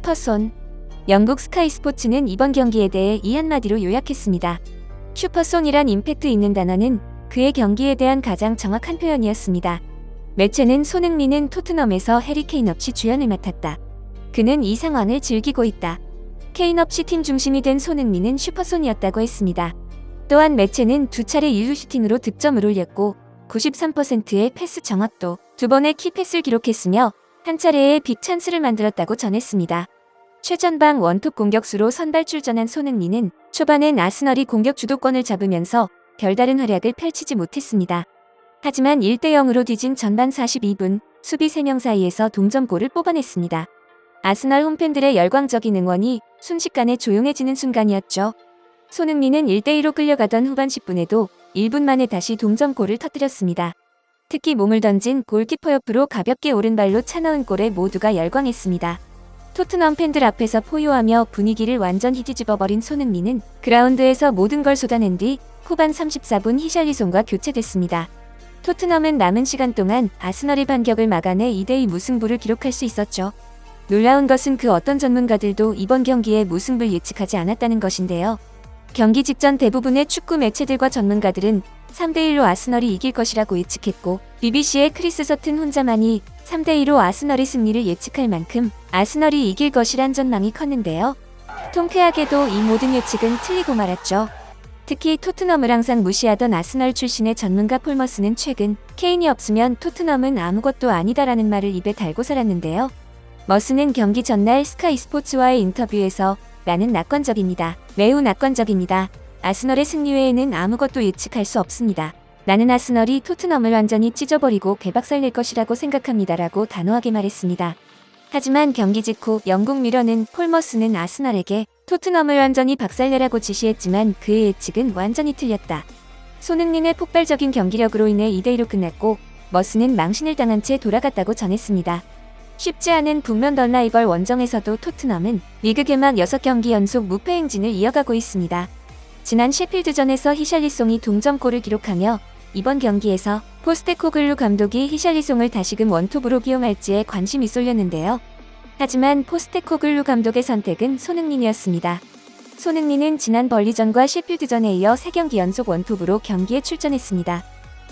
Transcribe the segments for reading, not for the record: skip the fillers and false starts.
슈퍼손. 영국 스카이 스포츠는 이번 경기에 대해 이 한마디로 요약했습니다. 슈퍼손이란 임팩트 있는 단어는 그의 경기에 대한 가장 정확한 표현이었습니다. 매체는 손흥민은 토트넘에서 해리 케인 없이 주연을 맡았다. 그는 이 상황을 즐기고 있다. 케인 없이 팀 중심이 된 손흥민은 슈퍼손이었다고 했습니다. 또한 매체는 두 차례 일루 슈팅으로 득점을 올렸고 93%의 패스 정확도, 2번의 키패스를 기록했으며 한 차례의 빅 찬스를 만들었다고 전했습니다. 최전방 원톱 공격수로 선발 출전한 손흥민은 초반엔 아스널이 공격 주도권을 잡으면서 별다른 활약을 펼치지 못했습니다. 하지만 1대0으로 뒤진 전반 42분 수비 3명 사이에서 동점골을 뽑아냈습니다. 아스널 홈팬들의 열광적인 응원이 순식간에 조용해지는 순간이었죠. 손흥민은 1대2로 끌려가던 후반 10분에도 1분 만에 다시 동점골을 터뜨렸습니다. 특히 몸을 던진 골키퍼 옆으로 가볍게 오른발로 차넣은 골에 모두가 열광했습니다. 토트넘 팬들 앞에서 포효하며 분위기를 완전히 뒤집어버린 손흥민은 그라운드에서 모든 걸 쏟아낸 뒤 후반 34분 히샬리송과 교체됐습니다. 토트넘은 남은 시간 동안 아스널의 반격을 막아내 2대2 무승부를 기록할 수 있었죠. 놀라운 것은 그 어떤 전문가들도 이번 경기에 무승부를 예측하지 않았다는 것인데요. 경기 직전 대부분의 축구 매체들과 전문가들은 3대1로 아스널이 이길 것이라고 예측했고 BBC의 크리스 서튼 혼자만이 3대2로 아스널의 승리를 예측할 만큼 아스널이 이길 것이란 전망이 컸는데요. 통쾌하게도 이 모든 예측은 틀리고 말았죠. 특히 토트넘을 항상 무시하던 아스널 출신의 전문가 폴머스는 최근 케인이 없으면 토트넘은 아무것도 아니다라는 말을 입에 달고 살았는데요. 머스는 경기 전날 스카이 스포츠와의 인터뷰에서 나는 낙관적입니다. 매우 낙관적입니다. 아스널의 승리 외에는 아무것도 예측할 수 없습니다. 나는 아스널이 토트넘을 완전히 찢어버리고 개박살 낼 것이라고 생각합니다라고 단호하게 말했습니다. 하지만 경기 직후 영국 미러는 폴머스는 아스널에게 토트넘을 완전히 박살내라고 지시했지만 그의 예측은 완전히 틀렸다. 손흥민의 폭발적인 경기력으로 인해 2대2로 끝났고 머스는 망신을 당한 채 돌아갔다고 전했습니다. 쉽지 않은 북면 더 라이벌 원정에서도 토트넘은 리그 개막 6경기 연속 무패 행진을 이어가고 있습니다. 지난 셰필드전에서 히샬리송이 동점골을 기록하며 이번 경기에서 포스테코글루 감독이 히샬리송을 다시금 원톱으로 기용할지에 관심이 쏠렸는데요. 하지만 포스테코글루 감독의 선택은 손흥민이었습니다. 손흥민은 지난 벌리전과 셰필드전에 이어 3경기 연속 원톱으로 경기에 출전했습니다.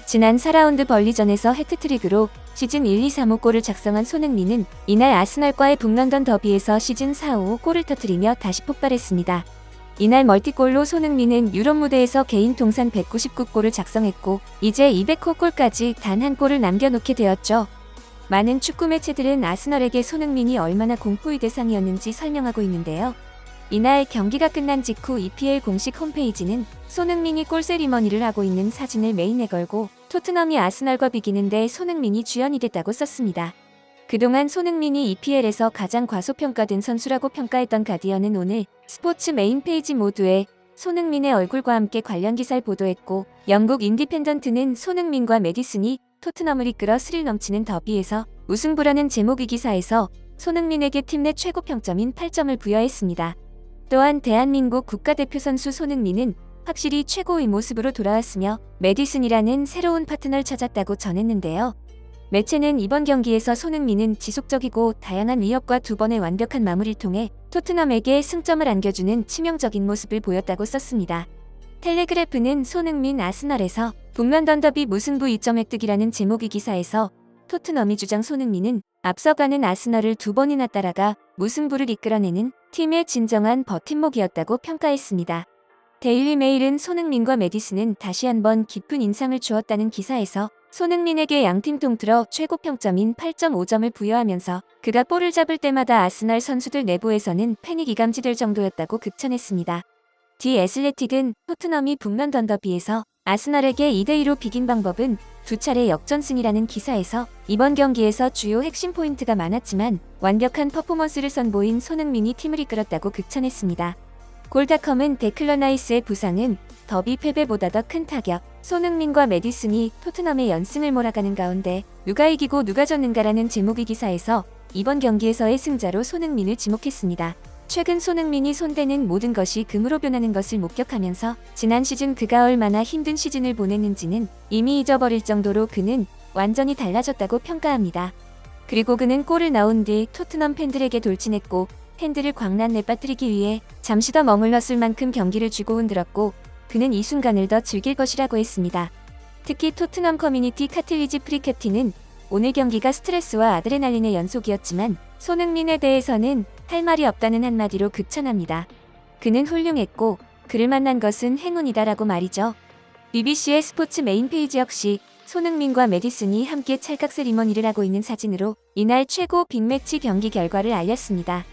지난 4라운드 벌리전에서 해트트릭으로 시즌 1, 2, 3호 골을 작성한 손흥민은 이날 아스널과의 북런던 더비에서 시즌 4, 5호 골을 터뜨리며 다시 폭발했습니다. 이날 멀티골로 손흥민은 유럽 무대에서 개인 통산 199골을 작성했고 이제 200호 골까지 단 한 골을 남겨놓게 되었죠. 많은 축구 매체들은 아스널에게 손흥민이 얼마나 공포의 대상이었는지 설명하고 있는데요. 이날 경기가 끝난 직후 EPL 공식 홈페이지는 손흥민이 골 세리머니를 하고 있는 사진을 메인에 걸고 토트넘이 아스널과 비기는데 손흥민이 주연이 됐다고 썼습니다. 그동안 손흥민이 EPL에서 가장 과소평가된 선수라고 평가했던 가디언은 오늘 스포츠 메인 페이지 모두에 손흥민의 얼굴과 함께 관련 기사를 보도했고 영국 인디펜던트는 손흥민과 메디슨이 토트넘을 이끌어 스릴 넘치는 더비에서 우승부라는 제목의 기사에서 손흥민에게 팀 내 최고 평점인 8점을 부여했습니다. 또한 대한민국 국가대표 선수 손흥민은 확실히 최고의 모습으로 돌아왔으며 메디슨이라는 새로운 파트너를 찾았다고 전했는데요. 매체는 이번 경기에서 손흥민은 지속적이고 다양한 위협과 2번의 완벽한 마무리를 통해 토트넘에게 승점을 안겨주는 치명적인 모습을 보였다고 썼습니다. 텔레그래프는 손흥민 아스널에서 북런던 더비 무승부 2점 획득이라는 제목의 기사에서 토트넘이 주장 손흥민은 앞서가는 아스널을 2번이나 따라가 무승부를 이끌어내는 팀의 진정한 버팀목이었다고 평가했습니다. 데일리 메일은 손흥민과 메디슨은 다시 한번 깊은 인상을 주었다는 기사에서 손흥민에게 양팀 통틀어 최고 평점인 8.5점을 부여하면서 그가 볼을 잡을 때마다 아스널 선수들 내부에서는 패닉이 감지될 정도였다고 극찬했습니다. 디 애슬레틱은 토트넘이 북런던 더비에서 아스널에게 2대2로 비긴 방법은 2차례 역전승이라는 기사에서 이번 경기에서 주요 핵심 포인트가 많았지만 완벽한 퍼포먼스를 선보인 손흥민이 팀을 이끌었다고 극찬했습니다. 골닷컴은 데클런 라이스의 부상은 더비 패배보다 더 큰 타격, 손흥민과 메디슨이 토트넘의 연승을 몰아가는 가운데 누가 이기고 누가 졌는가라는 제목의 기사에서 이번 경기에서의 승자로 손흥민을 지목했습니다. 최근 손흥민이 손대는 모든 것이 금으로 변하는 것을 목격하면서 지난 시즌 그가 얼마나 힘든 시즌을 보냈는지는 이미 잊어버릴 정도로 그는 완전히 달라졌다고 평가합니다. 그리고 그는 골을 넣은 뒤 토트넘 팬들에게 돌진했고 팬들을 광란내 빠뜨리기 위해 잠시 더 머물렀을 만큼 경기를 쥐고 흔들었고 그는 이 순간을 더 즐길 것이라고 했습니다. 특히 토트넘 커뮤니티 카틀리지 프리캡틴은 오늘 경기가 스트레스와 아드레날린의 연속이었지만 손흥민에 대해서는 할 말이 없다는 한마디로 극찬합니다. 그는 훌륭했고 그를 만난 것은 행운이다라고 말이죠. BBC의 스포츠 메인 페이지 역시 손흥민과 메디슨이 함께 찰칵 세리머니를 하고 있는 사진으로 이날 최고 빅매치 경기 결과를 알렸습니다.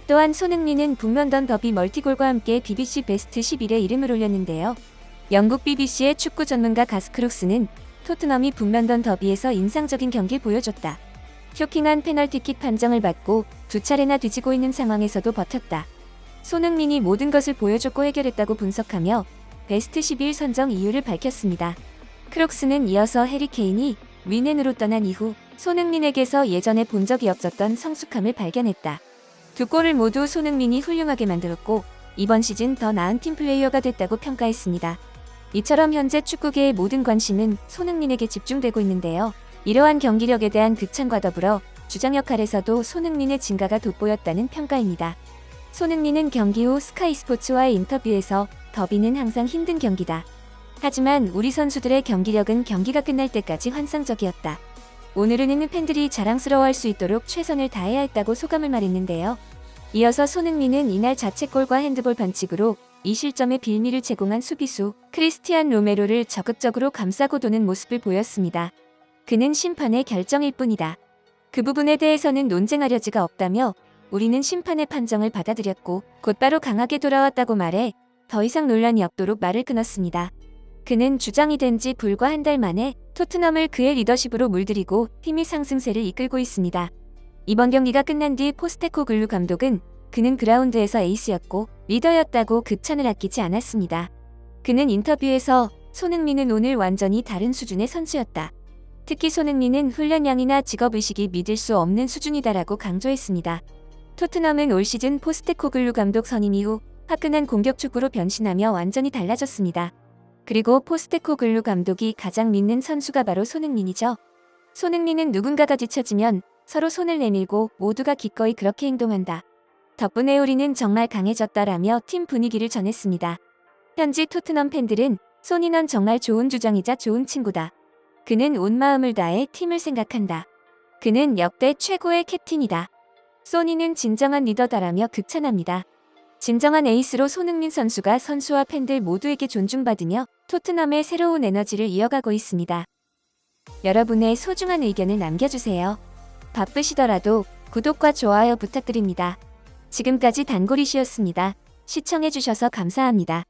또한 손흥민은 북런던 더비 멀티골과 함께 BBC 베스트 11에 이름을 올렸는데요. 영국 BBC의 축구 전문가 가스 크룩스는 토트넘이 북런던 더비에서 인상적인 경기를 보여줬다. 쇼킹한 페널티킥 판정을 받고 두 차례나 뒤지고 있는 상황에서도 버텼다. 손흥민이 모든 것을 보여줬고 해결했다고 분석하며 베스트 11 선정 이유를 밝혔습니다. 크록스는 이어서 해리 케인이 위넨으로 떠난 이후 손흥민에게서 예전에 본 적이 없었던 성숙함을 발견했다. 두 골을 모두 손흥민이 훌륭하게 만들었고 이번 시즌 더 나은 팀플레이어가 됐다고 평가했습니다. 이처럼 현재 축구계의 모든 관심은 손흥민에게 집중되고 있는데요. 이러한 경기력에 대한 극찬과 더불어 주장 역할에서도 손흥민의 진가가 돋보였다는 평가입니다. 손흥민은 경기 후 스카이 스포츠와의 인터뷰에서 더비는 항상 힘든 경기다. 하지만 우리 선수들의 경기력은 경기가 끝날 때까지 환상적이었다. 오늘은 팬들이 자랑스러워할 수 있도록 최선을 다해야 했다고 소감을 말했는데요. 이어서 손흥민은 이날 자책골과 핸드볼 반칙으로 이 실점의 빌미를 제공한 수비수 크리스티안 로메로를 적극적으로 감싸고 도는 모습을 보였습니다. 그는 심판의 결정일 뿐이다. 그 부분에 대해서는 논쟁하려지가 없다며 우리는 심판의 판정을 받아들였고 곧바로 강하게 돌아왔다고 말해 더 이상 논란이 없도록 말을 끊었습니다. 그는 주장이 된 지 불과 한 달 만에 토트넘을 그의 리더십으로 물들이고 팀이 상승세를 이끌고 있습니다. 이번 경기가 끝난 뒤 포스테코글루 감독은 그는 그라운드에서 에이스였고 리더였다고 극찬을 아끼지 않았습니다. 그는 인터뷰에서 손흥민은 오늘 완전히 다른 수준의 선수였다. 특히 손흥민은 훈련량이나 직업의식이 믿을 수 없는 수준이다라고 강조했습니다. 토트넘은 올 시즌 포스테코글루 감독 선임 이후 화끈한 공격 축구로 변신하며 완전히 달라졌습니다. 그리고 포스테코글루 감독이 가장 믿는 선수가 바로 손흥민이죠. 손흥민은 누군가가 뒤처지면 서로 손을 내밀고 모두가 기꺼이 그렇게 행동한다. 덕분에 우리는 정말 강해졌다라며 팀 분위기를 전했습니다. 현지 토트넘 팬들은 소니 넌 정말 좋은 주장이자 좋은 친구다. 그는 온 마음을 다해 팀을 생각한다. 그는 역대 최고의 캡틴이다. 소니는 진정한 리더다라며 극찬합니다. 진정한 에이스로 손흥민 선수가 선수와 팬들 모두에게 존중받으며 토트넘의 새로운 에너지를 이어가고 있습니다. 여러분의 소중한 의견을 남겨주세요. 바쁘시더라도 구독과 좋아요 부탁드립니다. 지금까지 단골이시였습니다. 시청해주셔서 감사합니다.